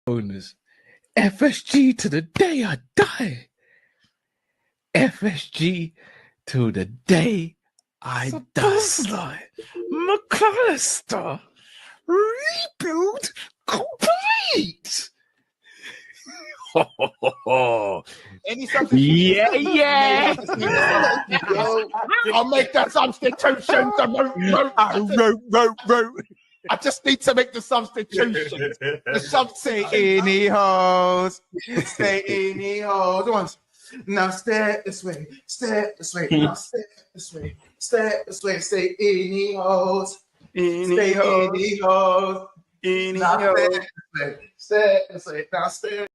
owners. FSG to the day I die. FSG to the day I die. McAllister, rebuild complete. Any substitution? Yeah. I'll make the substitution. I just need to make the substitution. The sub say any hoes. Stay any hoes. Once. Now step this way. Step this way. Now step this way. Step this way. Say any hoes. Stay any hoes. Now step this way. Step this way. Now step.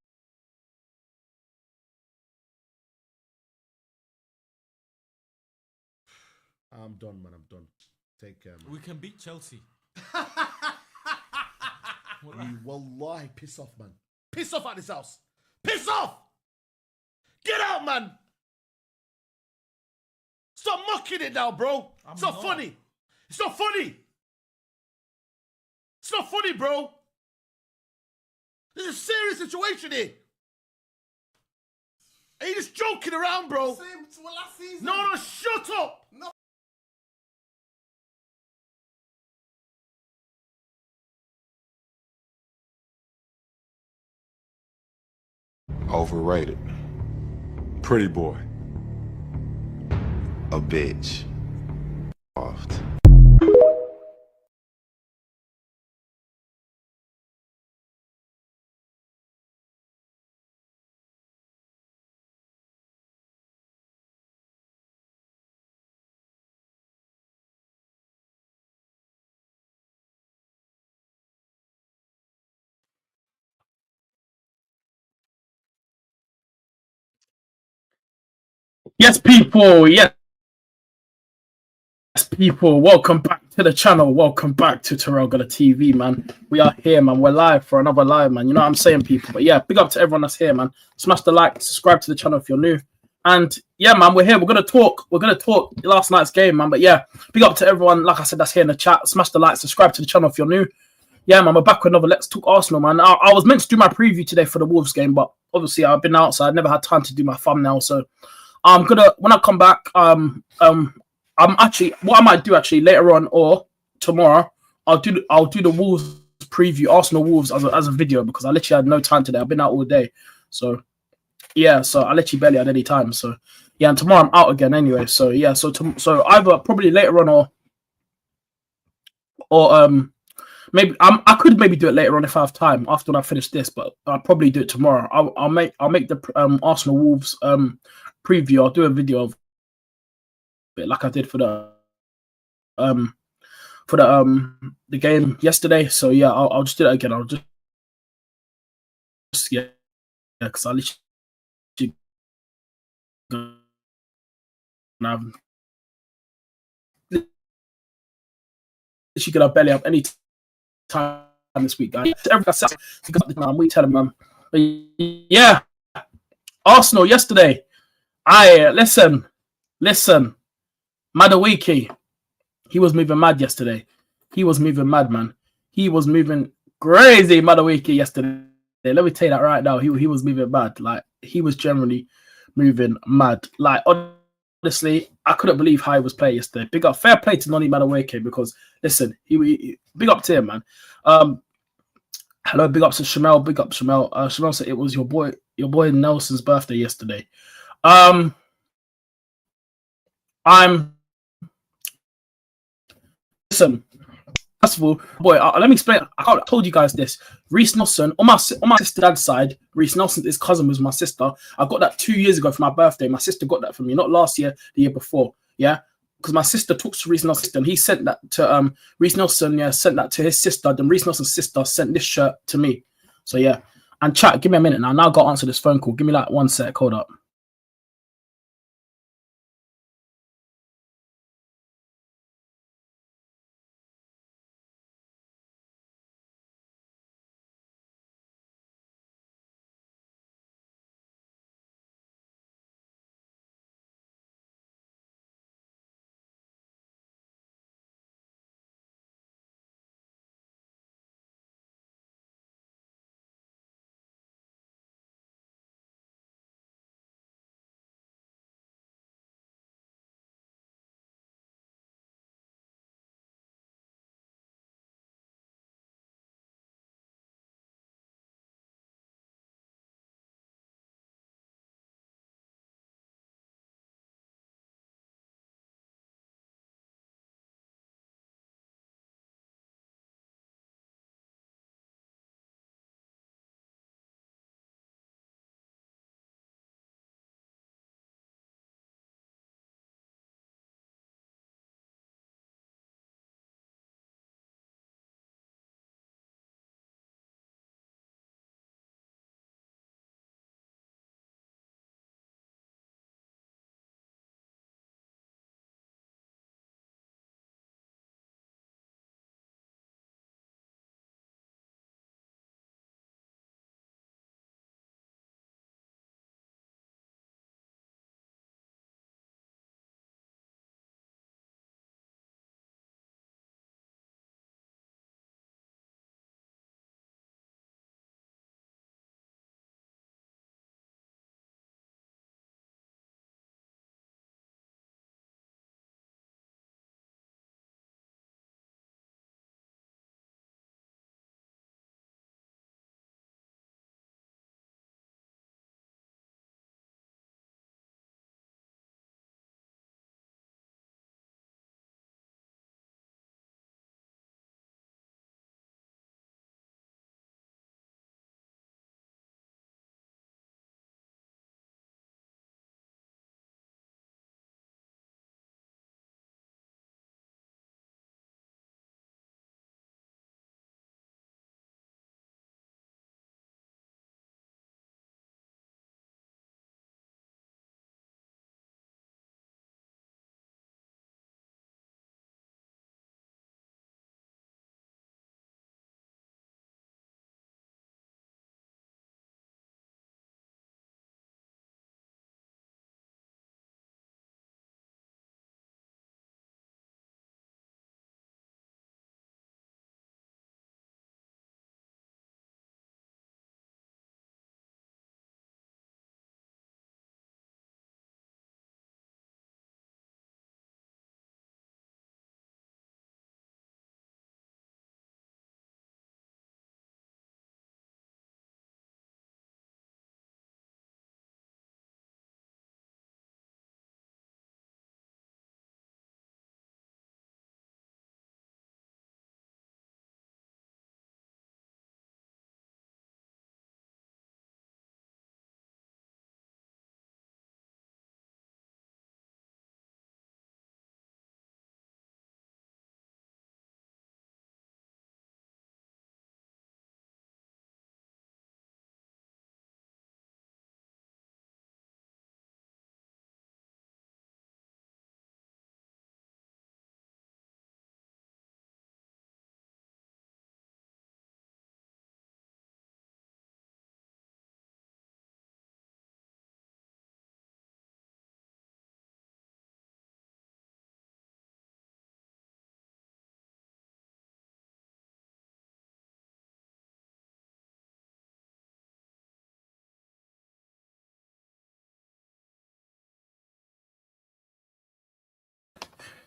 I'm done, man. I'm done. Take care, man. We can beat Chelsea. You wallahi, piss off, man. Piss off at this house. Piss off! Get out, man! Stop mocking it now, bro. It's not funny. It's not funny. It's not funny, bro. This is a serious situation here. Are you just joking around, bro? Same to last season. No, shut up. No. Overrated. Pretty boy. A bitch. Oft. Yes, people. Yes, people. Welcome back to the channel. Welcome back to TyrellgunnerTV, man. We are here, man. We're live for another live, man. You know what I'm saying, people? But yeah, big up to everyone that's here, man. Smash the like, subscribe to the channel if you're new. And yeah, man, we're here. We're gonna talk last night's game, man. But yeah, big up to everyone, like I said, that's here in the chat. Smash the like, subscribe to the channel if you're new. Yeah, man, we're back with another Let's Talk Arsenal, man. I was meant to do my preview today for the Wolves game, but obviously I've been out, so I never had time to do my thumbnail. So I'm gonna, when I come back, I'm actually, what I might do actually later on or tomorrow, I'll do the Wolves preview, Arsenal Wolves as a video, because I literally had no time today. I've been out all day, so yeah, so I literally barely had any time. So yeah, and tomorrow I'm out again anyway. So yeah, so either probably later on or maybe I could maybe do it later on if I have time after when I finish this, but I'll probably do it tomorrow. I'll make the Arsenal Wolves preview. I'll do a video of it like I did for the game yesterday. So yeah, I'll just do it again. I'll just yeah, because I literally gonna barely have any time this week, guys. We tell them, yeah, Arsenal yesterday. Listen, Madueke, he was moving mad yesterday. He was moving mad, man. He was moving crazy, Madueke, yesterday. Let me tell you that right now. He was moving mad. Like, he was generally moving mad. Like, honestly, I couldn't believe how he was playing yesterday. Big up, fair play to Noni Madueke, because listen, he big up to him, man. Hello, big up to Shamel. Big up Shamel. Shamel said it was your boy Nelson's birthday yesterday. Listen. First of all, boy, let me explain. I told you guys this. Reece Nelson, on my sister's dad's side, Reece Nelson, his cousin, was my sister. I got that 2 years ago for my birthday. My sister got that for me, not last year, the year before. Yeah, because my sister talks to Reece Nelson, and he sent that to Reece Nelson. Yeah, sent that to his sister. Then Reece Nelson's sister sent this shirt to me. So yeah, and chat. Give me a minute now. Now I got to answer this phone call. Give me like 1 sec. Hold up.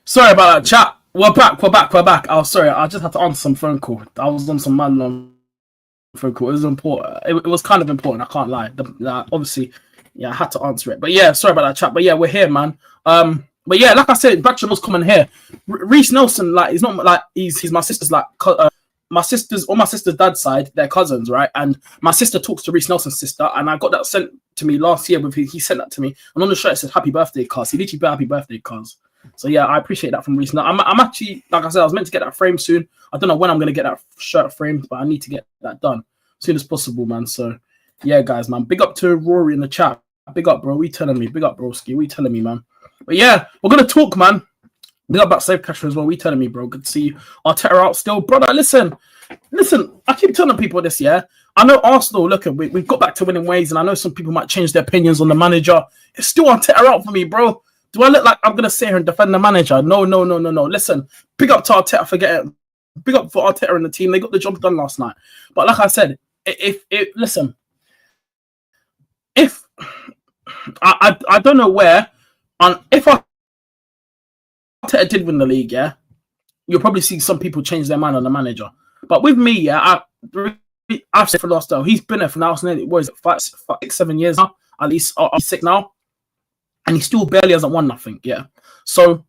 Sorry about that, chat. We're back. Oh, sorry, I just had to answer some phone call. I was on some man long phone call. It was important. It was kind of important. I can't lie. Obviously, yeah, I had to answer it. But yeah, sorry about that, chat. But yeah, we're here, man. But yeah, like I said, back to most common here. Reece Nelson, like, he's not like he's my sister's like my sister's on my sister's dad's side, they're cousins, right? And my sister talks to Reece Nelson's sister, and I got that sent to me last year. He sent that to me, and on the shirt it said "Happy Birthday, cuz." He literally put "Happy Birthday, cuz." So yeah, I appreciate that from Reece. Now I'm actually, like I said, I was meant to get that framed soon. I don't know when I'm gonna get that shirt framed, but I need to get that done as soon as possible, man. So yeah, guys, man, big up to Rory in the chat. Big up, bro. We telling me, big up, broski. We telling me, man. But yeah, we're gonna talk, man. Big up about Safe Cash as well. We telling me, bro. Good to see you. Arteta out still, brother. Listen. I keep telling people this, yeah. I know Arsenal. Look, we've got back to winning ways, and I know some people might change their opinions on the manager. It's still Arteta out for me, bro. Do I look like I'm gonna sit here and defend the manager? No. Listen, big up to Arteta for getting, big up for Arteta and the team. They got the job done last night. But like I said, if I don't know where, if Arteta did win the league, yeah, you'll probably see some people change their mind on the manager. But with me, yeah, I've said for the last time, he's been there for now, what is it, 5, 6, 7 years now, at least, or 6 now. And he still barely hasn't won nothing, yeah. So,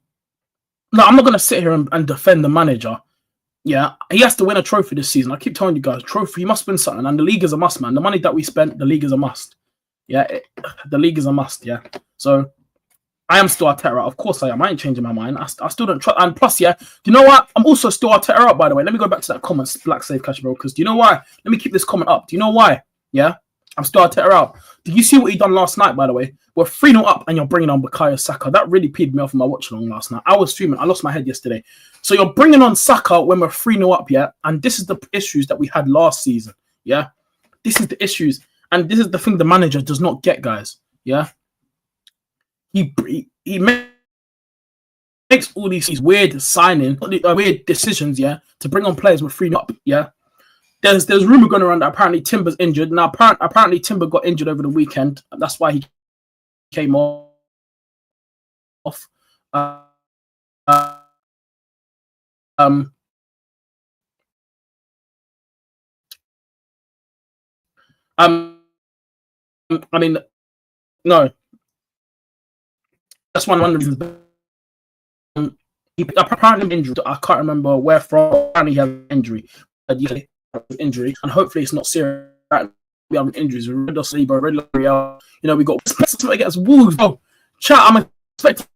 no, I'm not going to sit here and defend the manager. Yeah, he has to win a trophy this season. I keep telling you guys, trophy, he must win something. And the league is a must, man. The money that we spent, the league is a must. Yeah, the league is a must, yeah. So, I am still Arteta out. Of course I am. I ain't changing my mind. I still don't try. And plus, yeah, you know what? I'm also still Arteta out, by the way. Let me go back to that comment, Black Safe Cash, bro, because do you know why? Let me keep this comment up. Do you know why? Yeah? I'm still Arteta out. Did you see what he done last night, by the way? We're 3-0 up and you're bringing on Bukayo Saka. That really peed me off in my watch along last night. I was streaming. I lost my head yesterday. So you're bringing on Saka when we're 3-0 up, yeah? And this is the issues that we had last season, yeah? This is the issues. And this is the thing the manager does not get, guys, yeah? He makes all these weird weird decisions, yeah, to bring on players with 3-0 up, yeah? There's rumor going around that apparently Timber's injured. Now, apparently Timber got injured over the weekend. That's why he came off. I mean, no. That's one of the reasons. He apparently injured. I can't remember where from. Apparently he has an injury. Injury, and hopefully it's not serious. We have injuries. Red Saliba, Red L'Oreal. You know, we got against Wolves. Oh, chat. I'm expecting.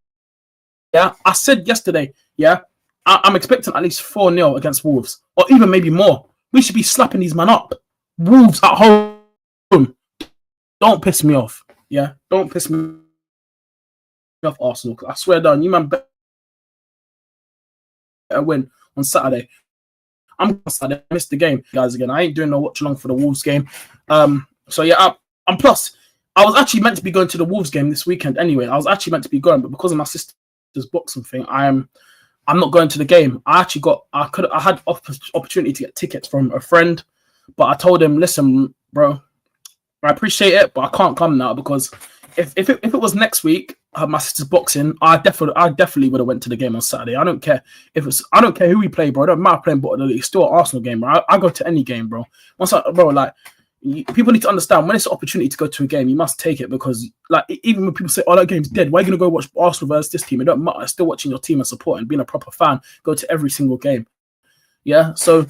Yeah, I said yesterday. Yeah, I'm expecting at least 4-0 against Wolves, or even maybe more. We should be slapping these men up. Wolves at home. Don't piss me off. Yeah, don't piss me off, Arsenal. I swear down, you man better win on Saturday. I missed the game, guys. Again, I ain't doing no watch along for the Wolves game. So yeah, and plus, I was actually meant to be going to the Wolves game this weekend anyway. I was actually meant to be going, but because of my sister's boxing thing, I'm not going to the game. I had opportunity to get tickets from a friend, but I told him, listen, bro, I appreciate it, but I can't come now because if it was next week, my sister's boxing, I definitely would have went to the game on Saturday. I don't care who we play, bro. I don't matter playing bottom. It's still an Arsenal game, bro. I go to any game, bro. People need to understand when it's an opportunity to go to a game, you must take it because, like, even when people say, "Oh, that game's dead," why are you gonna go watch Arsenal versus this team? It don't matter. It's still watching your team and supporting, being a proper fan. Go to every single game. Yeah, so.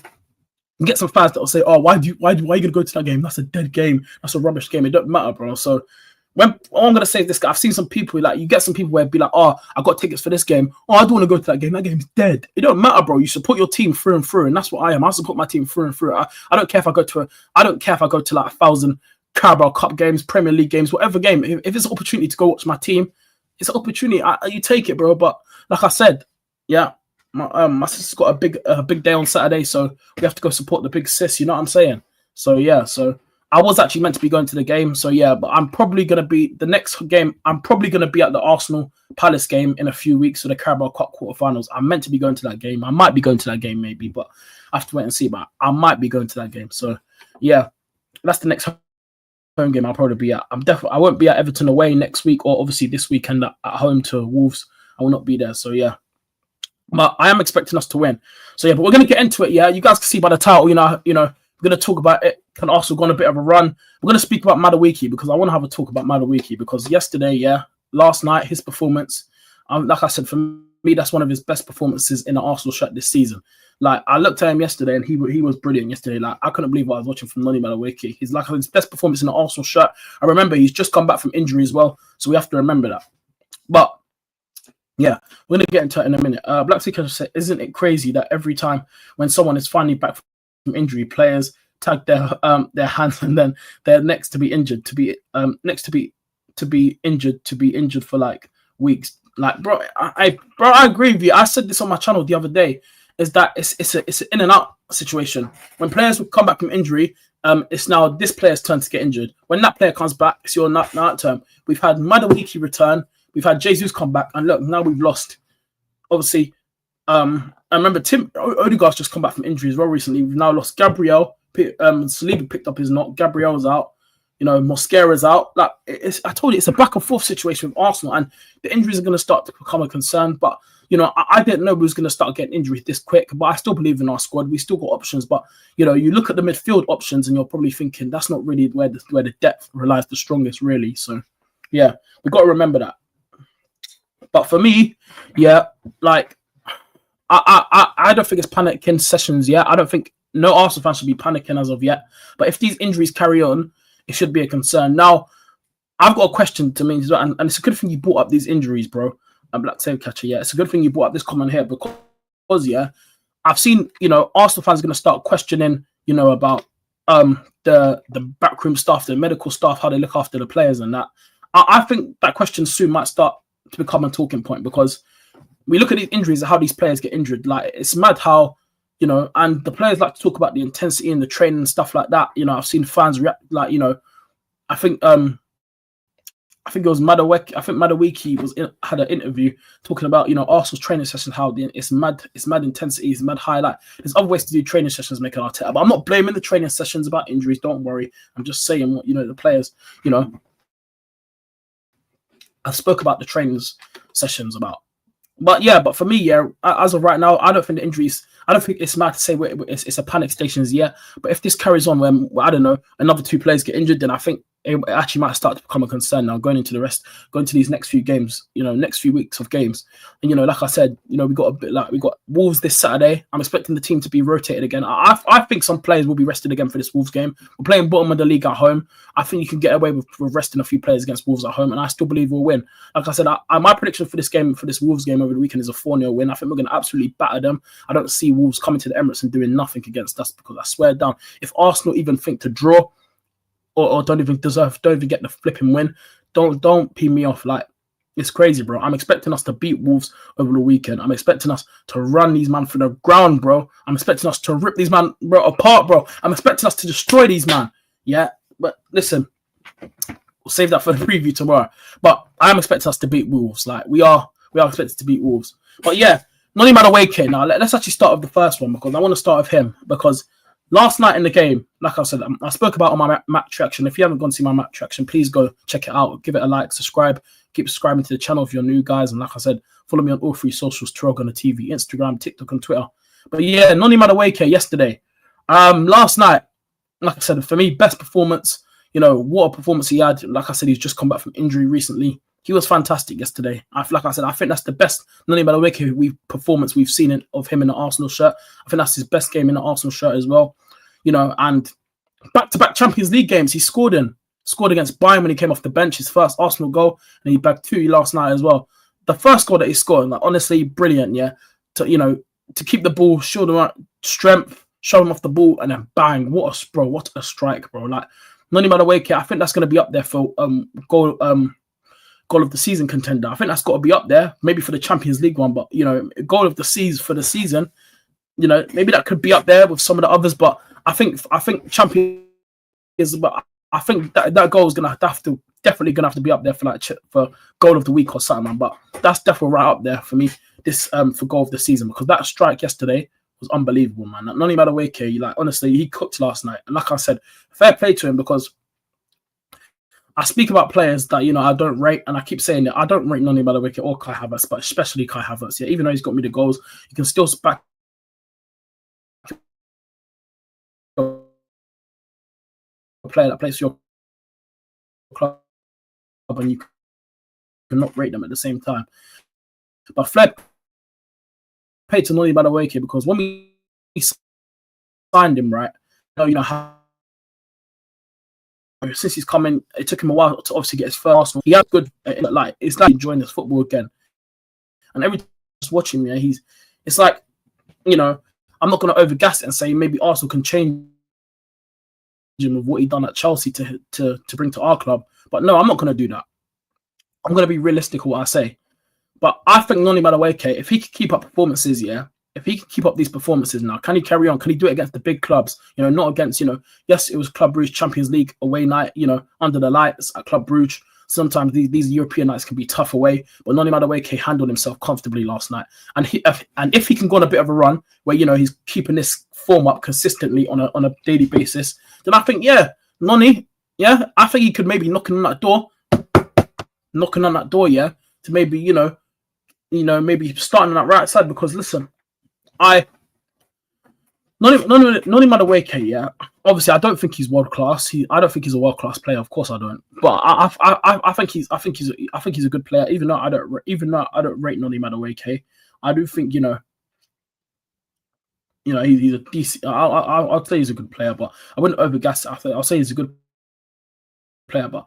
You get some fans that will say, "Oh, why are you gonna go to that game? That's a dead game. That's a rubbish game." It don't matter, bro. So all I'm gonna say is this: I've seen some people like you get some people where be like, "Oh, I got tickets for this game. Oh, I don't want to go to that game. That game's dead." It don't matter, bro. You support your team through and through, and that's what I am. I support my team through and through. I don't care if I go to like 1,000 Carabao Cup games, Premier League games, whatever game. If it's an opportunity to go watch my team, it's an opportunity. You take it, bro. But like I said, yeah. My sister's got a big day on Saturday, so we have to go support the big sis. You know what I'm saying? So yeah, so I was actually meant to be going to the game. So yeah, but I'm probably gonna be the next game. I'm probably gonna be at the Arsenal Palace game in a few weeks for the Carabao Cup quarterfinals. I'm meant to be going to that game. I might be going to that game maybe, but I have to wait and see. But I might be going to that game. So yeah, that's the next home game I'll probably be at. I won't be at Everton away next week, or obviously this weekend at home to Wolves. I will not be there. So yeah. But I am expecting us to win. So yeah, but we're gonna get into it. Yeah, you guys can see by the title. We're gonna talk about it. Can Arsenal go on a bit of a run? We're gonna speak about Madueke because I want to have a talk about Madueke because yesterday, last night, his performance. Like I said, for me, that's one of his best performances in the Arsenal shirt this season. Like I looked at him yesterday, and he was brilliant yesterday. Like I couldn't believe what I was watching from Noni Madueke. He's like his best performance in the Arsenal shirt. I remember he's just come back from injury as well, so we have to remember that. But yeah, we're gonna get into it in a minute. Black Seeker said, "Isn't it crazy that every time when someone is finally back from injury, players tag their hands and then they're next to be injured, to be injured for like weeks." Like, bro, I agree with you. I said this on my channel the other day. Is that it's an in and out situation. When players will come back from injury, it's now this player's turn to get injured. When that player comes back, it's your not turn. We've had Madueke return. We've had Jesus come back, and look, now we've lost. Obviously, I remember Tim Odegaard's just come back from injury as well recently. We've now lost Gabriel. Saliba picked up his knock. Gabriel's out. Mosquera's out. Like I told you, it's a back and forth situation with Arsenal, and the injuries are going to start to become a concern. But I didn't know we was going to start getting injuries this quick. But I still believe in our squad. We still got options. But you look at the midfield options, and you're probably thinking that's not really where the depth relies the strongest, really. So yeah, we got to remember that. But for me, like I don't think it's panicking sessions yet. I don't think no Arsenal fans should be panicking as of yet. But if these injuries carry on, it should be a concern. Now, I've got a question to me as well, and it's a good thing you brought up these injuries, bro. Black Save Catcher, it's a good thing you brought up this comment here because I've seen Arsenal fans are going to start questioning about the backroom staff, the medical staff, how they look after the players and that. I think that question soon might start to become a talking point because we look at these injuries and how these players get injured. Like it's mad how and the players like to talk about the intensity and the training and stuff like that. I've seen fans react like I think it was Madueke. I think Madueke had an interview talking about Arsenal's training session, how it's mad intensity, it's mad high. Like there's other ways to do training sessions, making Arteta. But I'm not blaming the training sessions about injuries. Don't worry. I'm just saying what the players. I spoke about the trainers sessions about. But for me, as of right now, I don't think the injuries. I don't think it's mad to say it's a panic stations yet. But if this carries on, when I don't know, another two players get injured, then I think it actually might start to become a concern now going into these next few games, next few weeks of games. And like I said, we got Wolves this Saturday. I'm expecting the team to be rotated again. I think some players will be rested again for this Wolves game. We're playing bottom of the league at home. I think you can get away with resting a few players against Wolves at home, and I still believe we'll win. Like I said, my prediction for this Wolves game over the weekend is a 4-0 win. I think we're going to absolutely batter them. I don't see Wolves coming to the Emirates and doing nothing against us because I swear down, if Arsenal even think to draw, or don't even get the flipping win, don't pee me off. Like it's crazy, bro. I'm expecting us to beat Wolves over the weekend. I'm expecting us to run these man through the ground, bro. I'm expecting us to rip these man apart, bro. I'm expecting us to destroy these man. Yeah, but listen, we'll save that for the preview tomorrow. But I am expecting us to beat Wolves. Like we are expected to beat Wolves. But yeah, Noni Madueke. Now let's actually start with the first one because I want to start with him because last night in the game, like I said, I spoke about on my match reaction. If you haven't gone to see my match reaction, please go check it out. Give it a like, subscribe, keep subscribing to the channel if you're new, guys. And like I said, follow me on all three socials: TyrellgunnerTV, Instagram, TikTok, and Twitter. But yeah, Noni Madueke yesterday. Last night, like I said, for me, best performance. What a performance he had. Like I said, he's just come back from injury recently. He was fantastic yesterday. Like I said, I think that's the best Noni Madueke performance we've seen of him in the Arsenal shirt. I think that's his best game in the Arsenal shirt as well. And back-to-back Champions League games he scored against Bayern when he came off the bench, his first Arsenal goal, and he bagged 2 last night as well. The first goal that he scored, like honestly, brilliant, yeah. To keep the ball, show them strength, show him off the ball, and then bang, what a strike, bro. Like Noni Madueke, I think that's going to be up there for goal of the season contender. I think that's got to be up there, maybe for the Champions League one, but goal of the season for the season, maybe that could be up there with some of the others. But I think Champions, but I think that goal is definitely gonna have to be up there for goal of the week or something, man. But that's definitely right up there for me. This for goal of the season because that strike yesterday was unbelievable, man. Noni Madueke, honestly, he cooked last night, and like I said, fair play to him because I speak about players that, you know, I don't rate, and I keep saying that I don't rate Noni Madueke or Kai Havertz, but especially Kai Havertz. Yeah, even though he's got me the goals, you can still back a player that plays for your club, and you cannot rate them at the same time. But Fred paid to Noni Madueke because when we signed him, right, you know how since he's coming, it took him a while to obviously get his first Arsenal. He has good, like it's like enjoying this football again. And every time he's watching me, it's like, you know, I'm not going to overgas it and say maybe Arsenal can change him with what he done at Chelsea to bring to our club. But no, I'm not going to do that. I'm going to be realistic with what I say. But I think Noni Madueke, if he can keep up performances, if he can keep up these performances now, can he carry on? Can he do it against the big clubs? You know, not against, you know, yes, it was Club Brugge Champions League away night, you know, under the lights at Club Brugge. Sometimes these European nights can be tough away, but Noni Madueke handled himself comfortably last night. And if he can go on a bit of a run where, you know, he's keeping this form up consistently on a daily basis, then I think, yeah, Noni, yeah, I think he could maybe knocking on that door, yeah, to maybe, you know, maybe starting on that right side. Because listen, Noni Madueke, yeah. Obviously, I don't think he's world class. I don't think he's a world class player. Of course, I don't. But I think he's a good player. Even though I don't rate Noni Madueke, I do think you know he's a decent. I'll say he's a good player, but I wouldn't overgas it. I'll say he's a good player, but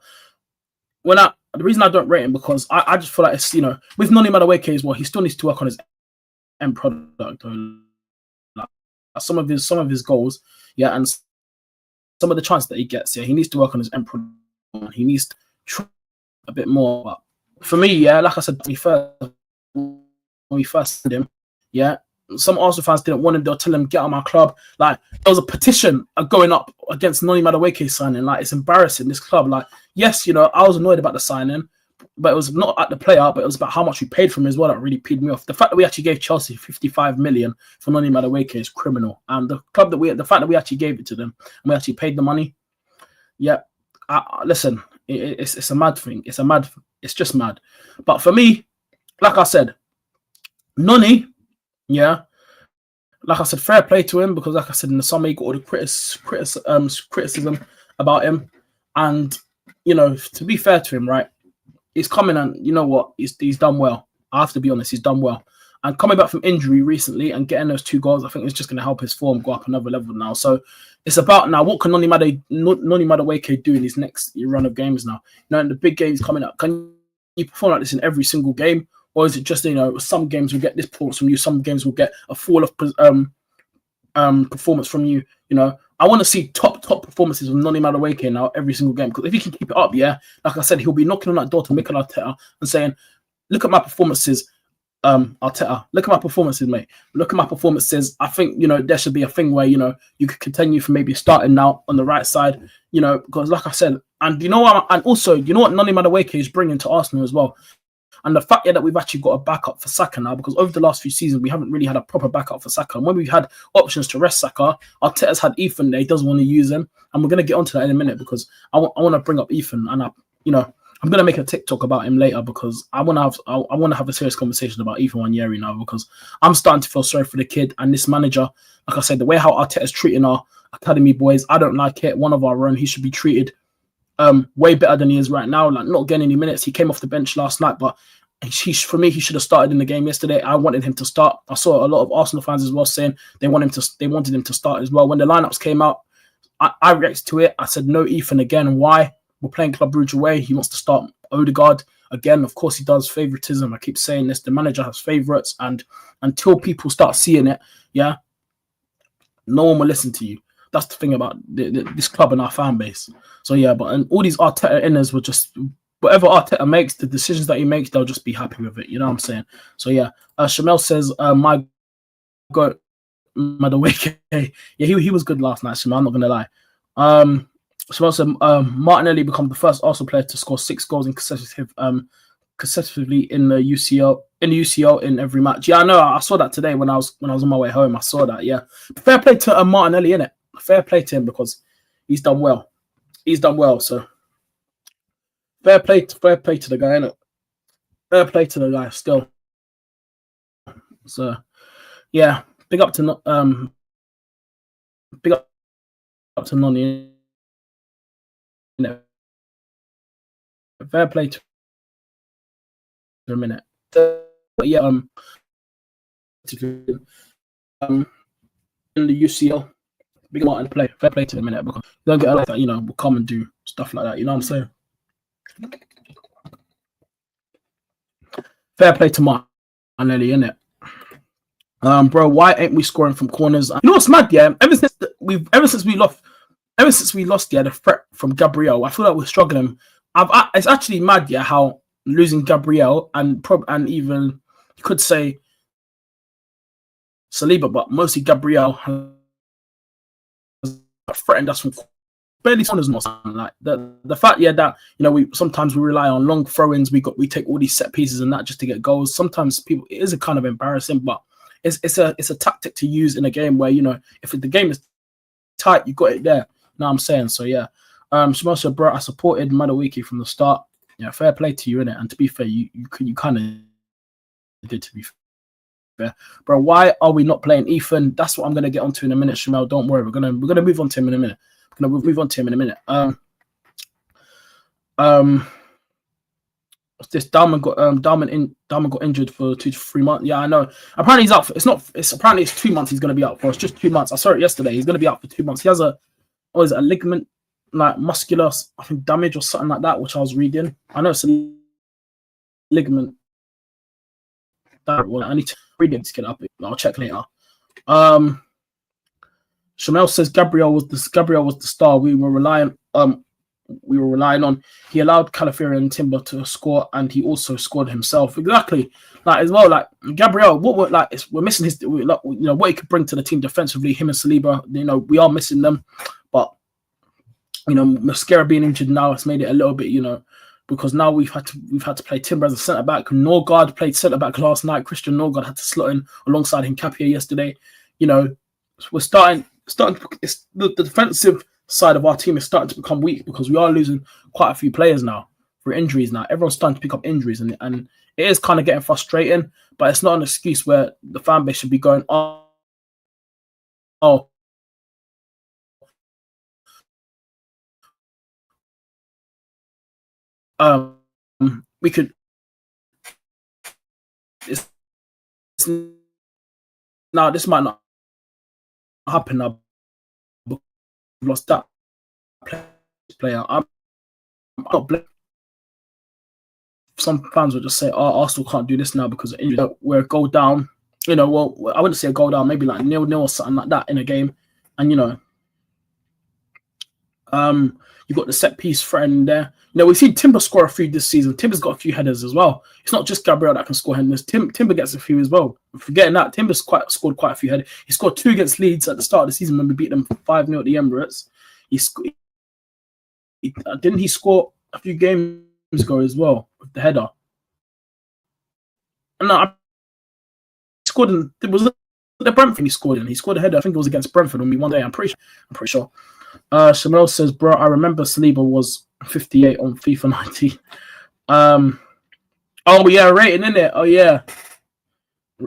the reason I don't rate him because I just feel like it's, you know, with Noni Madueke as well, he still needs to work on his end product. Like some of his goals, yeah, and some of the chances that he gets, yeah, he needs to work on his end product. He needs to try a bit more. But for me, yeah, like I said, when we first did him, yeah, some Arsenal fans didn't want him. They'll tell him, get out of my club. Like, there was a petition going up against Noni Madueke signing. Like, it's embarrassing, this club. Like, yes, you know, I was annoyed about the signing, but it was not at the player, but it was about how much we paid for him as well that really peed me off. The fact that we actually gave Chelsea 55 million for Noni Madueke is criminal. And the fact that we actually gave it to them and we actually paid the money, yeah, listen, it's a mad thing. It's just mad. But for me, like I said, Noni, yeah, like I said, fair play to him because, like I said, in the summer he got all the criticism about him, and you know, to be fair to him, right, he's coming and you know what, he's done well. I have to be honest, he's done well. And coming back from injury recently and getting those 2 goals, I think it's just going to help his form go up another level now. So it's about now, what can Noni Madueke do in his next run of games now? You know, in the big games coming up, can you perform like this in every single game? Or is it just, you know, some games will get this performance from you, some games will get a fall of performance from you? You know, I want to see top performances from Noni Madueke now every single game. Because if he can keep it up, yeah, like I said, he'll be knocking on that door to Mikel Arteta and saying, look at my performances, Arteta. Look at my performances, mate. Look at my performances. I think, you know, there should be a thing where, you know, you could continue from maybe starting now on the right side, you know, because like I said, and you know what, and also, you know what Noni Madueke is bringing to Arsenal as well. And the fact that we've actually got a backup for Saka now, because over the last few seasons, we haven't really had a proper backup for Saka. And when we've had options to rest Saka, Arteta's had Ethan there. He doesn't want to use him. And we're going to get onto that in a minute because I want to bring up Ethan. And, you know, I'm going to make a TikTok about him later because I want to have a serious conversation about Ethan Wanyeri now because I'm starting to feel sorry for the kid and this manager. Like I said, the way how Arteta's treating our academy boys, I don't like it. One of our own, he should be treated way better than he is right now. Like, not getting any minutes. He came off the bench last night, but for me, he should have started in the game yesterday. I wanted him to start. I saw a lot of Arsenal fans as well saying they wanted him to start as well. When the lineups came out, I reacted to it. I said no, Ethan again. Why? We're playing Club Brugge away. He wants to start Odegaard again. Of course, he does. Favoritism. I keep saying this. The manager has favorites, and until people start seeing it, yeah, no one will listen to you. That's the thing about this club and our fan base. So yeah, but and all these Arteta inners will just, whatever Arteta makes, the decisions that he makes, they'll just be happy with it. You know what I'm saying? So yeah, Shamel says, my God, Madueke. Yeah, he was good last night, Shamel. I'm not gonna lie. Shamel said, Martinelli become the first Arsenal player to score 6 goals in consecutively in the UCL in every match. Yeah, I know. I saw that today when I was on my way home. I saw that. Yeah, fair play to Martinelli, innit? Fair play to him because he's done well. He's done well. So fair play to the guy, innit? Fair play to the guy still. So yeah, big up to Noni. Fair play to a minute. But yeah, in the UCL, big Martin play. Fair play to the minute because you don't get a lot that, will come and do stuff like that. You know what I'm saying? Fair play to Martin, innit? Bro, why ain't we scoring from corners? You know what's mad? Yeah, ever since we lost, yeah, the threat from Gabriel, I feel like we're struggling. It's actually mad, yeah, how losing Gabriel and even you could say Saliba, but mostly Gabriel has threatened us from barely corners or something like the fact, yeah, that we sometimes rely on long throw-ins. We take all these set pieces and that just to get goals. Sometimes it is a kind of embarrassing, but it's a tactic to use in a game where if the game is tight, you got it there. You know what I'm saying? So yeah, Shimosa, bro, I supported Madueke from the start. Yeah, fair play to you, innit? And to be fair, you kind of did, to be fair, bro. Why are we not playing Ethan? That's what I'm gonna get onto in a minute, Shamel. Don't worry, we're gonna move on to him in a minute. What's this? Darman got injured for 2 to 3 months. Yeah, I know. Apparently he's out for. Apparently it's 2 months. He's gonna be out for. It's just 2 months. I saw it yesterday. He's gonna be out for 2 months. He has a ligament, like muscular, I think, damage or something like that, which I was reading. I know it's a ligament. I need to read it to get up. I'll check later. Chanel says Gabriel was the star we were relying on. He allowed Calafiori and Timber to score, and he also scored himself. Exactly, like as well. Like Gabriel, we're missing his. What he could bring to the team defensively. Him and Saliba, we are missing them. But Mascara being injured now has made it a little bit, because now we've had to play Timber as a centre back. Norgard played centre back last night. Christian Norgard had to slot in alongside Hincapie yesterday. We're starting. It's the defensive side of our team is starting to become weak because we are losing quite a few players now for injuries. Now everyone's starting to pick up injuries, and it is kind of getting frustrating. But it's not an excuse where the fan base should be going, we could. Now this might not happen now. We've lost that player. I'm not blaming. Some fans will just say, "Oh, Arsenal can't do this now because of injury." We're a goal down. Well, I wouldn't say a goal down, maybe like 0-0 or something like that in a game, and you've got the set piece threatening there. We've seen Timber score a few this season. Timber's got a few headers as well. It's not just Gabriel that can score headers. Timber gets a few as well. Forgetting that, Timber's scored quite a few headers. He scored 2 against Leeds at the start of the season when we beat them 5-0 at the Emirates. Didn't he score a few games ago as well with the header? No, I scored in. It was the Brentford he scored in. He scored a header. I think it was against Brentford when we won there. I'm pretty sure. Shamel says, bro, I remember Saliba was 58 on FIFA 19. Oh yeah, rating, innit? Oh yeah,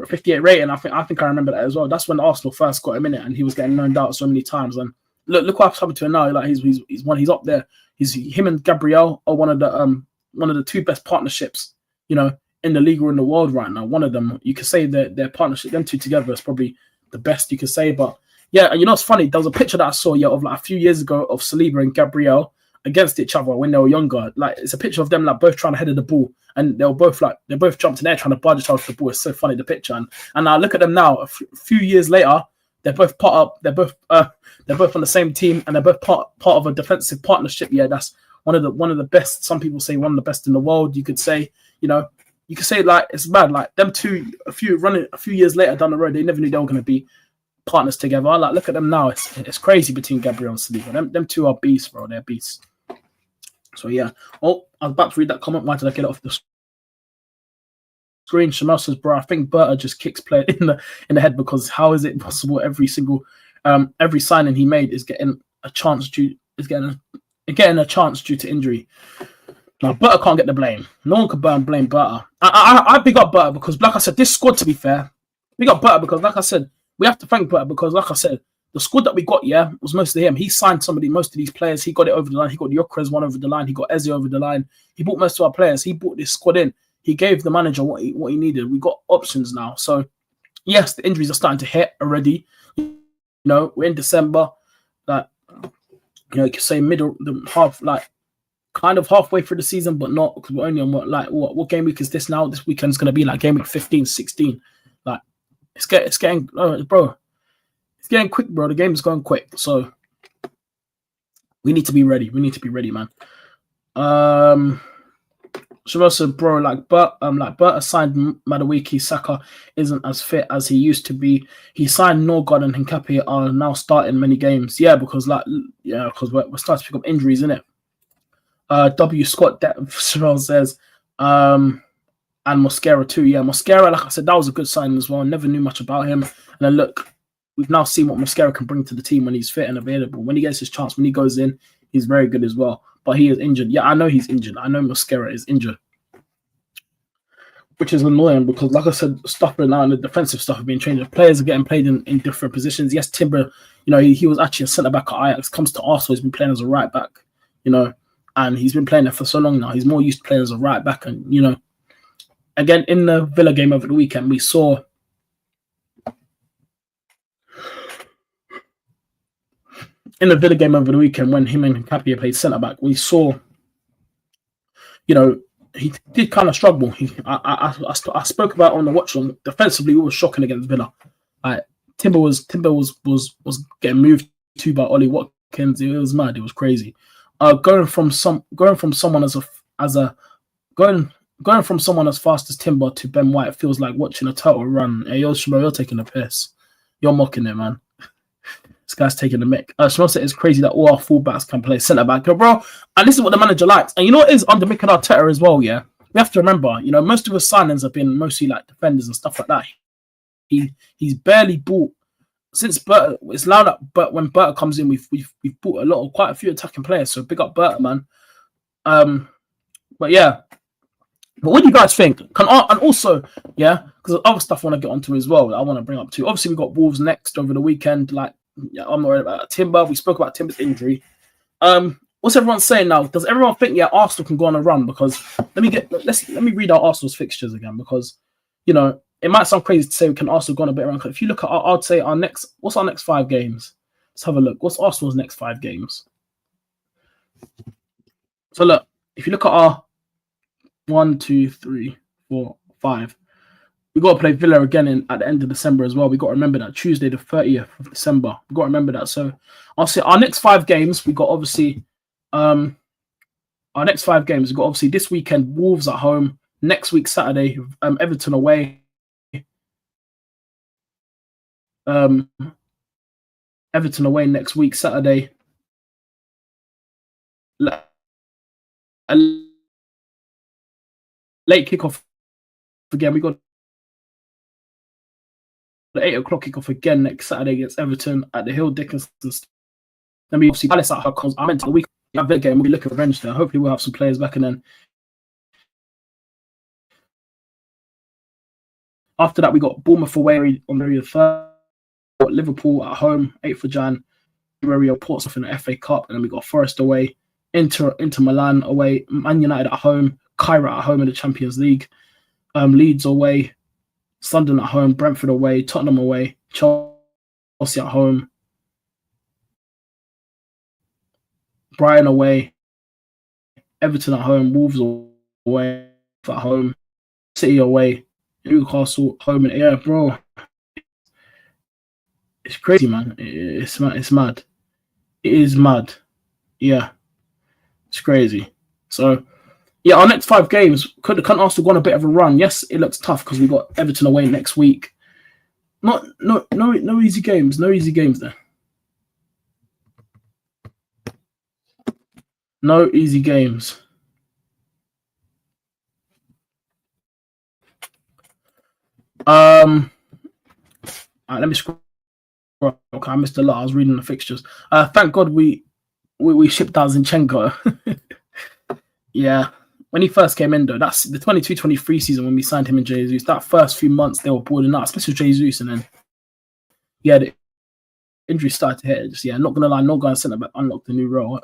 58 rating. I think I remember that as well. That's when Arsenal first got him in it, and he was getting loaned out so many times. And look what's happened to him now. Like he's up there. Him and Gabriel are one of the 2 best partnerships, in the league or in the world right now. One of them, you could say that their partnership, them 2 together, is probably the best you could say. But yeah, and it's funny. There was a picture that I saw of like a few years ago of Saliba and Gabriel against each other when they were younger. Like it's a picture of them like both trying to head the ball, and they both jumped in there trying to barge each other to the ball. It's so funny, the picture. And I look at them now, a few years later, they're both part up. They're both on the same team, and they're both part of a defensive partnership. Yeah, that's one of the best. Some people say one of the best in the world. You could say, you could say like it's bad. Like them 2, a few years later down the road, they never knew they were going to be partners together. Like look at them now. It's crazy between Gabriel and Saliba. Them 2 are beasts, bro. They're beasts. So yeah. Oh, I was about to read that comment. Why did I get it off the screen? Shamel says, bro, I think Berta just kicks player in the head because how is it possible every signing he made is getting a chance due to injury? Now, Berta can't get the blame. No one can blame Berta. I big up Berta because, like I said, this squad, to be fair, big up Berta because, like I said, we have to thank Berta because, like I said, the squad that we got, was mostly him. He signed most of these players. He got it over the line. He got Gyökeres one over the line. He got Eze over the line. He brought most of our players. He brought this squad in. He gave the manager what he needed. We got options now. So, yes, the injuries are starting to hit already. You know, we're in December. Like, you know, you could say kind of halfway through the season, but not because we're only on what game week is this now? This weekend's going to be like game week 15, 16. Like, it's getting, bro. It's getting quick, bro. The game is going quick, so we need to be ready. We need to be ready, man. So, bro, like Berta signed Madueke. Saka isn't as fit as he used to be. He signed Norgard and Hincapié are now starting many games. Yeah, because we're starting to pick up injuries, innit? W. Scott Sherelle says, and Mosquera too. Yeah, Mosquera, like I said, that was a good sign as well. Never knew much about him, and then look. We've now seen what Mosquera can bring to the team when he's fit and available. When he gets his chance, when he goes in, he's very good as well. But he is injured. Yeah, I know he's injured. I know Mosquera is injured. Which is annoying because, like I said, stuff right now and the defensive stuff have been changing. Players are getting played in different positions. Yes, Timber, you know, he was actually a centre-back at Ajax. Comes to Arsenal, he's been playing as a right-back, you know, and he's been playing there for so long now. He's more used to playing as a right-back. And, you know, again, in the Villa game over the weekend, we saw when him and Hincapié played centre back, we saw, you know, he did kind of struggle. I spoke about on the watch on defensively. It was shocking against Villa. Timber was getting moved to by Ollie Watkins. It was mad. It was crazy. Going from someone as fast as Timber to Ben White feels like watching a turtle run. Hey, you're taking a piss. You're mocking it, man. This guy's taking the mic. Shimon said it's crazy that all our fullbacks can play centre back, bro. And this is what the manager likes. And you know what is under Mikel Arteta as well, yeah? We have to remember, you know, most of his signings have been mostly like defenders and stuff like that. He's barely bought since Berta. It's loud up, but when Berta comes in, we've bought quite a few attacking players. So big up Berta, man. But yeah. But what do you guys think? And also, yeah, because other stuff I want to get onto as well that I want to bring up too. Obviously, we got Wolves next over the weekend. Like, yeah, I'm not worried about Timber. We spoke about Timber's injury. What's everyone saying now? Does everyone think Arsenal can go on a run? Because let me read out Arsenal's fixtures again because, you know, it might sound crazy to say can Arsenal go on a bit around. If you look at I'd say what's our next 5 games? Let's have a look. What's Arsenal's next 5 games? So look, if you look at our 1, 2, 3, 4, 5. We got to play Villa again at the end of December as well. We got to remember that Tuesday, the 30th of December. We got to remember that. So I'll say our next 5 games. We got obviously this weekend Wolves at home. Next week Saturday, Everton away. Everton away next week Saturday. A late kickoff again. We got the 8 o'clock kickoff again next Saturday against Everton at the Hill Dickinson. Then we obviously Palace at home. I meant to the week of that game. We'll be looking for revenge there. Hopefully, we'll have some players back, and then after that, we got Bournemouth away on the 3rd. Liverpool at home, 8th of Jan. Portsmouth in the FA Cup, and then we got Forest away, Inter Milan away, Man United at home, Cairo at home in the Champions League, Leeds away, Sunderland at home, Brentford away, Tottenham away, Chelsea at home, Brighton away, Everton at home, Wolves away at home, City away, Newcastle home. And yeah, bro, it's crazy, man. It's mad. It is mad. Yeah, it's crazy. So, yeah, our next 5 games can't Arsenal go on a bit of a run. Yes, it looks tough because we got Everton away next week. No easy games. No easy games there. No easy games. Let me scroll. Okay, I missed a lot. I was reading the fixtures. Thank God we shipped out Zinchenko. Yeah, when he first came in, though, that's the 22-23 season when we signed him and Jesus. That first few months they were balling out, especially Jesus, and then the injury started to hit. Just not gonna lie, not going to centre back unlocked the new role.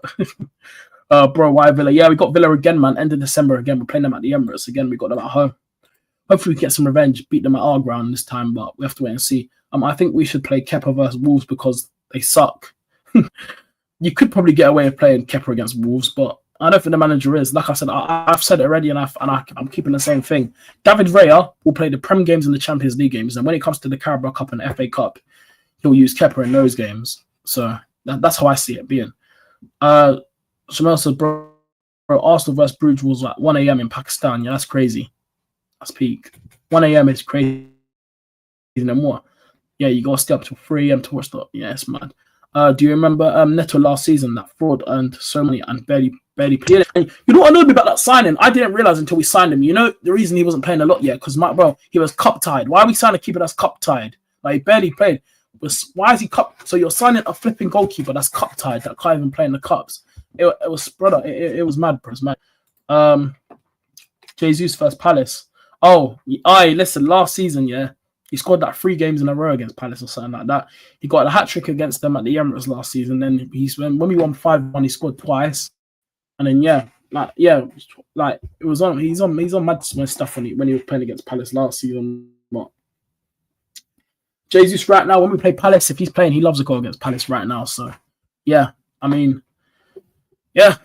Bro, why Villa? Yeah, we got Villa again, man. End of December again. We're playing them at the Emirates again. We got them at home. Hopefully we get some revenge, beat them at our ground this time, but we have to wait and see. I think we should play Kepa versus Wolves because they suck. You could probably get away with playing Kepa against Wolves, but I don't think the manager is. Like I said, I've said it already, and I'm keeping the same thing. David Raya will play the Prem games and the Champions League games, and when it comes to the Carabao Cup and FA Cup, he'll use Kepa in those games. So that's how I see it being. Shamel says, bro, Arsenal versus Bruges was at 1 a.m. in Pakistan. Yeah, that's crazy. That's peak. 1 a.m. is crazy. No more. Yeah, you gotta stay up till 3 a.m. to watch that. Yeah, it's mad. Do you remember Neto last season? That fraud earned so many and barely played. And you know what annoyed me about that signing? I didn't realize until we signed him. You know the reason he wasn't playing a lot yet because he was cup tied. Why are we signing a keeper that's cup tied? Like he barely played. Why is he cup? So you're signing a flipping goalkeeper that's cup tied that can't even play in the cups. It was brother. It was mad, bro. It was mad. Jesus versus Palace. Oh, listen. Last season, yeah. He scored that 3 games in a row against Palace or something like that. He got a hat-trick against them at the Emirates last season. Then when we won 5-1, he scored twice. And then it was on. He's on mad stuff when he was playing against Palace last season. But Jesus right now, when we play Palace, if he's playing, he loves a goal against Palace right now. So yeah, I mean, yeah.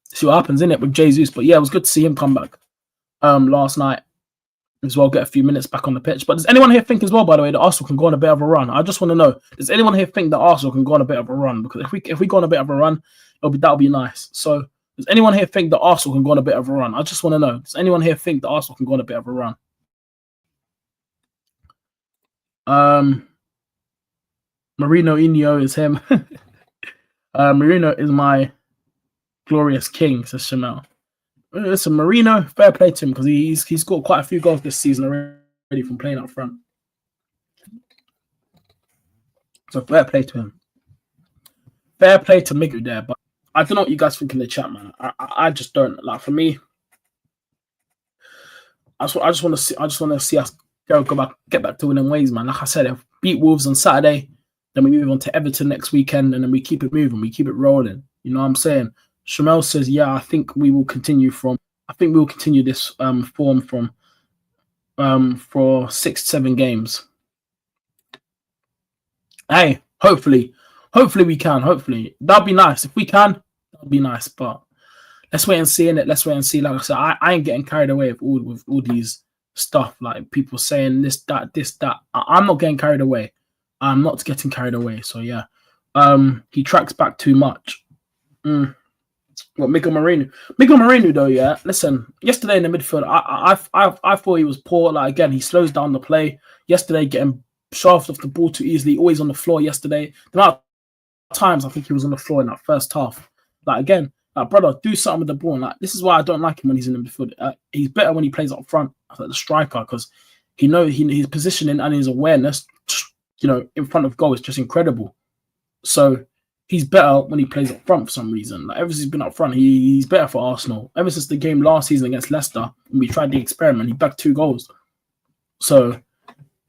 See what happens in it with Jesus. But yeah, it was good to see him come back last night as well, get a few minutes back on the pitch. But does anyone here think as well, by the way, that Arsenal can go on a bit of a run? I just want to know, does anyone here think that Arsenal can go on a bit of a run? Because if we go on a bit of a run, that'll be nice. So does anyone here think that Arsenal can go on a bit of a run? I just want to know, does anyone here think that Arsenal can go on a bit of a run? Marino Inyo is him. Marino is my glorious king, says Shamel. Listen, Marino, fair play to him because he's got quite a few goals this season already from playing up front. So fair play to him. Fair play to Migu there, but I don't know what you guys think in the chat, man. I just don't. Like for me, I just want to see us get back to winning ways, man. Like I said, if beat Wolves on Saturday, then we move on to Everton next weekend, and then we keep it moving, we keep it rolling. You know what I'm saying? Shamel says, yeah, I think we will continue this form from for 6-7 games. Hey, hopefully we can. Hopefully that'd be nice. If we can, that'd be nice. But let's wait and see. Let's wait and see. Like I said, I ain't getting carried away with all these stuff like people saying this, that. I'm not getting carried away. I'm not getting carried away. So yeah, he tracks back too much. What Miguel Moreno though, yeah. Listen, yesterday in the midfield, I thought he was poor. Like again, he slows down the play. Yesterday, getting shoved off the ball too easily. Always on the floor. Yesterday, the amount of times I think he was on the floor in that first half. Like again, like brother, do something with the ball. Like this is why I don't like him when he's in the midfield. He's better when he plays up front, like the striker, because his positioning and his awareness, in front of goal is just incredible. So he's better when he plays up front for some reason. Like ever since he's been up front, he's better for Arsenal. Ever since the game last season against Leicester, when we tried the experiment, he bagged 2 goals. So,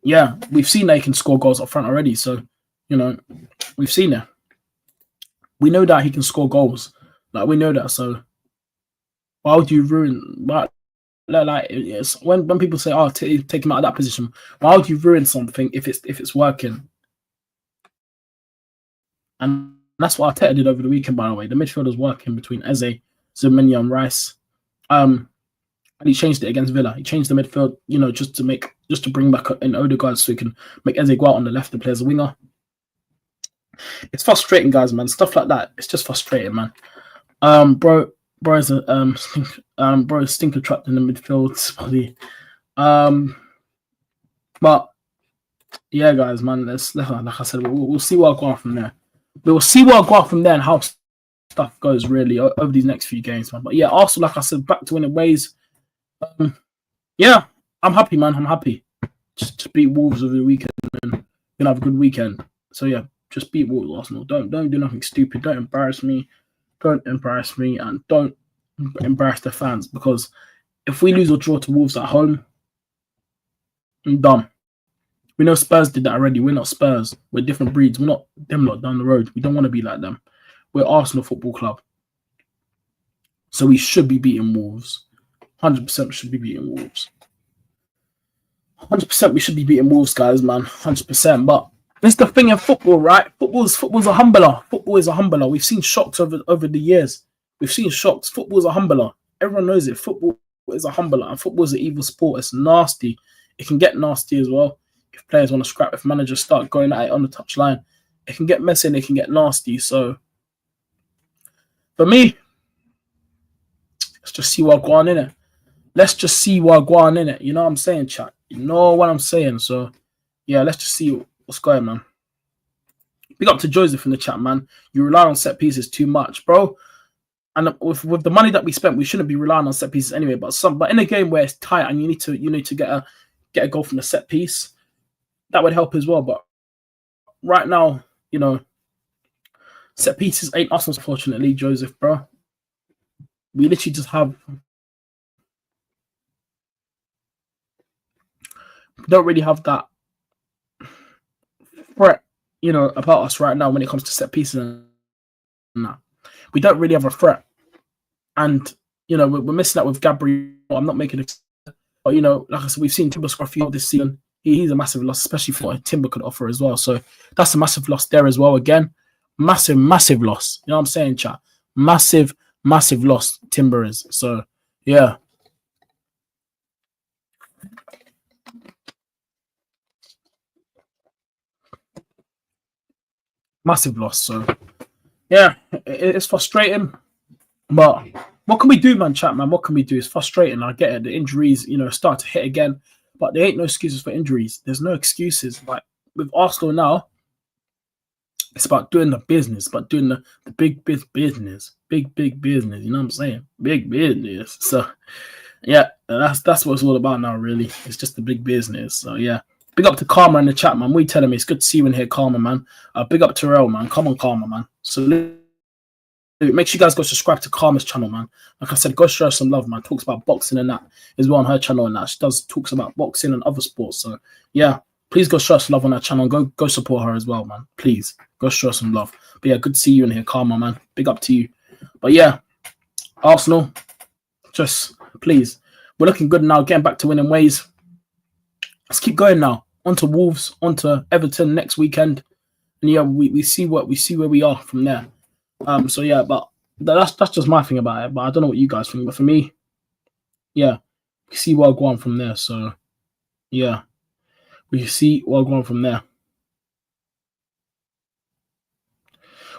yeah, we've seen that he can score goals up front already. So, we've seen it. We know that he can score goals. Like, we know that. So, why would you ruin... when people say, oh, take him out of that position, why would you ruin something if it's working? And that's what Arteta did over the weekend, by the way. The midfielders working between Eze, Zumenya, and Rice. And he changed it against Villa. He changed the midfield, just to bring back in Odegaard so he can make Eze go out on the left and play as a winger. It's frustrating, guys, man. Stuff like that. It's just frustrating, man. Bro is a stinker trapped in the midfield. But yeah, guys, man. Like I said, we'll see what I'll go on from there. We'll see what I'll go on from there and how stuff goes really over these next few games, man. But yeah, Arsenal, like I said, back to winning ways. Yeah, I'm happy, man. I'm happy. Just beat Wolves over the weekend and have a good weekend. So yeah, just beat Wolves, Arsenal. Don't do nothing stupid. Don't embarrass me. And don't embarrass the fans, because if we lose or draw to Wolves at home, I'm done. We know Spurs did that already. We're not Spurs. We're different breeds. We're not them lot down the road. We don't want to be like them. We're Arsenal Football Club. So we should be beating Wolves. 100% should be beating Wolves. 100% we should be beating Wolves, guys, man. 100%. But it's the thing in football, right? Football's a humbler. Football is a humbler. We've seen shocks over the years. We've seen shocks. Football's a humbler. Everyone knows it. Football is a humbler. And football is an evil sport. It's nasty. It can get nasty as well. If players want to scrap, if managers start going at it on the touchline, it can get messy and it can get nasty. So, for me, let's just see what going in it. Let's just see what going in it. You know what I'm saying, chat? You know what I'm saying? So, yeah, let's just see what's going, man. Big up to Joseph in the chat, man. You rely on set pieces too much, bro. And with the money that we spent, we shouldn't be relying on set pieces anyway. But in a game where it's tight and you need to get a goal from the set piece, that would help as well. But right now, you know, set pieces ain't us, unfortunately, Joseph, bro. We literally just have... We don't really have that threat, you know, about us right now when it comes to set pieces and that. We don't really have a threat. And, you know, we're missing out with Gabriel. I'm not making it... But, you know, like I said, we've seen Timber Scruffy this season. He's a massive loss, especially for what Timber could offer as well. So that's a massive loss there as well. Again, massive loss. You know what I'm saying, chat? Massive loss Timber is. So, yeah. Massive loss. So, yeah, it's frustrating. But what can we do, man, chat, man? What can we do? It's frustrating. I get it. The injuries, you know, start to hit again. But there ain't no excuses for injuries. There's no excuses. Like with Arsenal now, it's about doing the business, but doing the big business. Big business. You know what I'm saying? Big business. So, yeah, that's what it's all about now, really. It's just the big business. So, yeah. Big up to Karma in the chat, man. What are you telling me? It's good to see you in here, Karma, man. Big up to Tyrell, man. Come on, Karma, man. So, make sure you guys go subscribe to Karma's channel, man. Like I said, go show her some love, man. Talks about boxing and that as well on her channel and that. She talks about boxing and other sports. So, yeah, please go show her some love on that channel. Go support her as well, man. Please, go show her some love. But, yeah, good to see you in here, Karma, man. Big up to you. But, yeah, Arsenal, just please. We're looking good now, getting back to winning ways. Let's keep going now. On to Wolves, on to Everton next weekend. And, yeah, we see where we are from there. So yeah, but that's just my thing about it. But I don't know what you guys think. But for me, yeah, we see where I'll go on from there. So yeah, we see where I'll go on from there.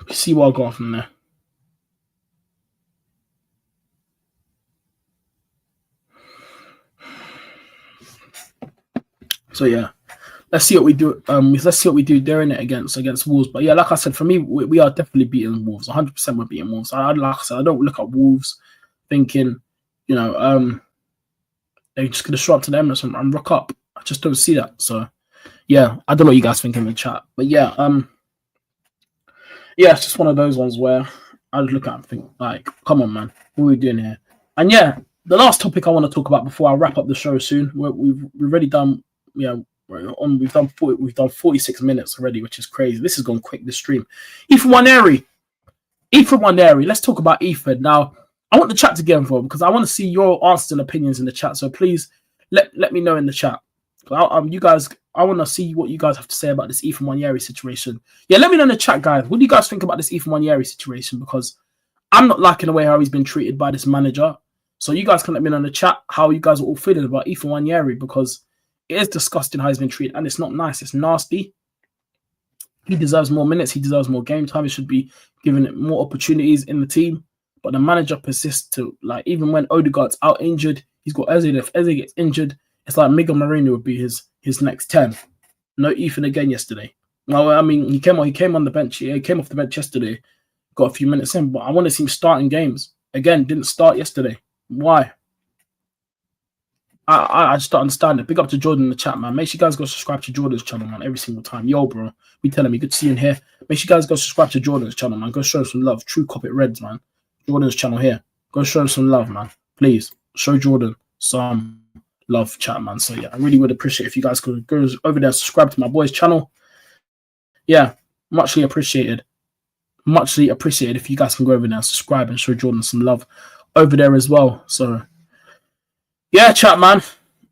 We see where I'll go on from there. So yeah. Let's see what we do. Let's see what we do there in it against Wolves. But yeah, like I said, for me, we are definitely beating Wolves. 100% we're beating Wolves. Like I said, I don't look at Wolves thinking, you know, they're just gonna show up to the Emirates and rock up. I just don't see that. So yeah, I don't know what you guys think in the chat. But yeah, yeah, it's just one of those ones where I just look at it and think, like, come on, man, what are we doing here? And yeah, the last topic I want to talk about before I wrap up the show soon. We've already done, you know. We've done 46 minutes already, which is crazy. This has gone quick, this stream. Ethan Waneri. Let's talk about Ethan. Now, I want the chat to get involved because I want to see your answers and opinions in the chat. So please let me know in the chat. You guys, I want to see what you guys have to say about this Ethan Waneri situation. Yeah, let me know in the chat, guys. What do you guys think about this Ethan Waneri situation? Because I'm not liking the way how he's been treated by this manager. So you guys can let me know in the chat how you guys are all feeling about Ethan Waneri, because it is disgusting how he's been treated, and it's not nice. It's nasty. He deserves more minutes. He deserves more game time. He should be given more opportunities in the team. But the manager persists to, like, even when Odegaard's out injured, he's got Eze. If Eze gets injured, it's like Miguel Moreno would be his next 10. No Ethan again yesterday. Well, I mean, he came on the bench. He came off the bench yesterday, got a few minutes in, but I want to see him starting games. Again, didn't start yesterday. Why? I just don't understand it. Big up to Jordan in the chat, man. Make sure you guys go subscribe to Jordan's channel, man, every single time. Yo, bro, be telling me, good to see you in here. Make sure you guys go subscribe to Jordan's channel, man. Go show some love. True Cop It Reds, man. Jordan's channel here. Go show him some love, man. Please show Jordan some love, chat, man. So yeah, I really would appreciate if you guys could go over there and subscribe to my boy's channel. Yeah, muchly appreciated. Muchly appreciated if you guys can go over there and subscribe and show Jordan some love over there as well. So yeah, chat, man.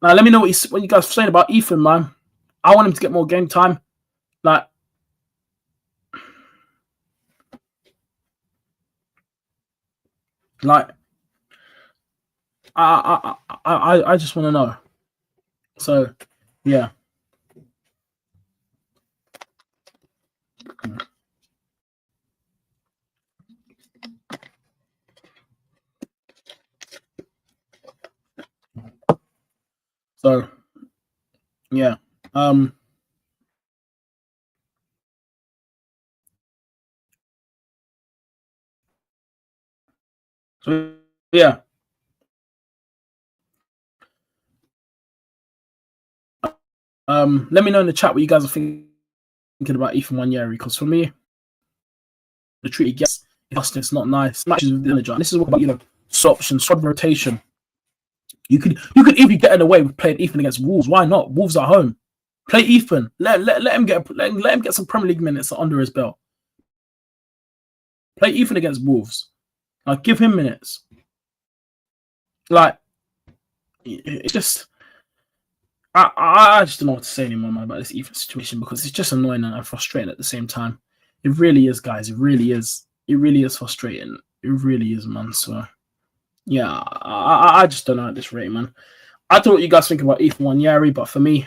Now let me know what you guys are saying about Ethan, man. I want him to get more game time. Like, I just want to know. So yeah. So yeah. So yeah. Let me know in the chat what you guys are thinking about Ethan Wanyeri, because for me, the treat he gets, it's not nice. Matches with the energy. And this is what about, option, squad rotation. You could even get away with playing Ethan against Wolves. Why not? Wolves at home. Play Ethan. Let him get some Premier League minutes under his belt. Play Ethan against Wolves. Like, give him minutes. Like, it's just, I just don't know what to say anymore, man, about this Ethan situation, because it's just annoying and frustrating at the same time. It really is, guys. It really is. It really is frustrating. It really is, man. So yeah, I just don't know at this rate, man. I don't know what you guys think about Ethan Wanyeri, but for me,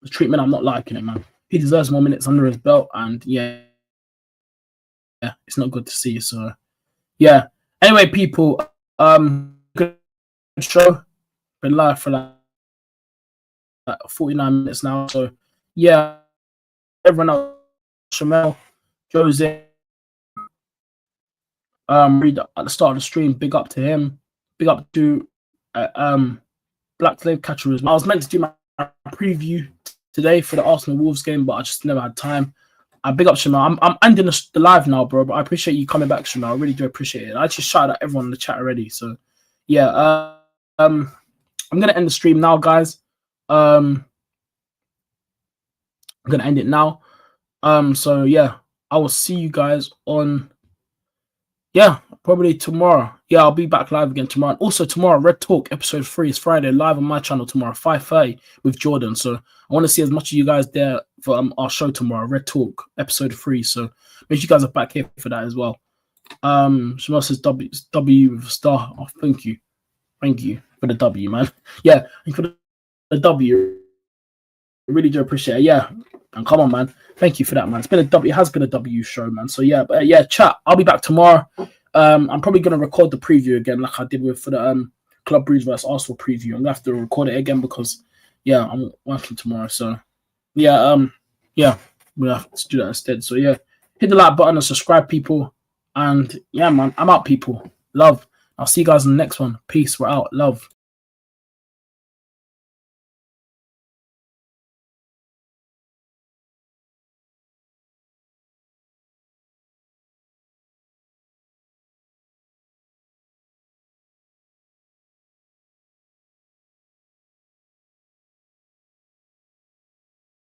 the treatment, I'm not liking it, man. He deserves more minutes under his belt, and yeah, it's not good to see. So yeah. Anyway, people, good show. Been live for like 49 minutes now. So yeah, everyone else, Shamel, Jose, read at the start of the stream. Big up to him. Big up to Black Slave Catcher as well. I was meant to do my preview today for the Arsenal Wolves game, but I just never had time. Big up Shamel. I'm ending the live now, bro. But I appreciate you coming back, Shamel. I really do appreciate it. I just shouted at everyone in the chat already. So yeah, I'm gonna end the stream now, guys. I'm gonna end it now. So yeah, I will see you guys on, probably tomorrow. Yeah, I'll be back live again tomorrow. And also tomorrow, Red Talk episode 3 is Friday, live on my channel tomorrow, 5:30 with Jordan. So I want to see as much of you guys there for our show tomorrow, Red Talk episode 3. So make sure you guys are back here for that as well. Someone says W with a star. Oh, thank you for the W, man. Yeah, for the W. I really do appreciate it. Yeah, and come on, man. Thank you for that, man. It's been a W. It has been a W show, man. So yeah, but yeah, chat. I'll be back tomorrow. I'm probably gonna record the preview again, like I did for the Club Breeze vs Arsenal preview. I'm gonna have to record it again because yeah, I'm working tomorrow. So yeah, we'll have to do that instead. So yeah, hit the like button and subscribe, people. And yeah, man, I'm out, people. Love. I'll see you guys in the next one. Peace. We're out. Love.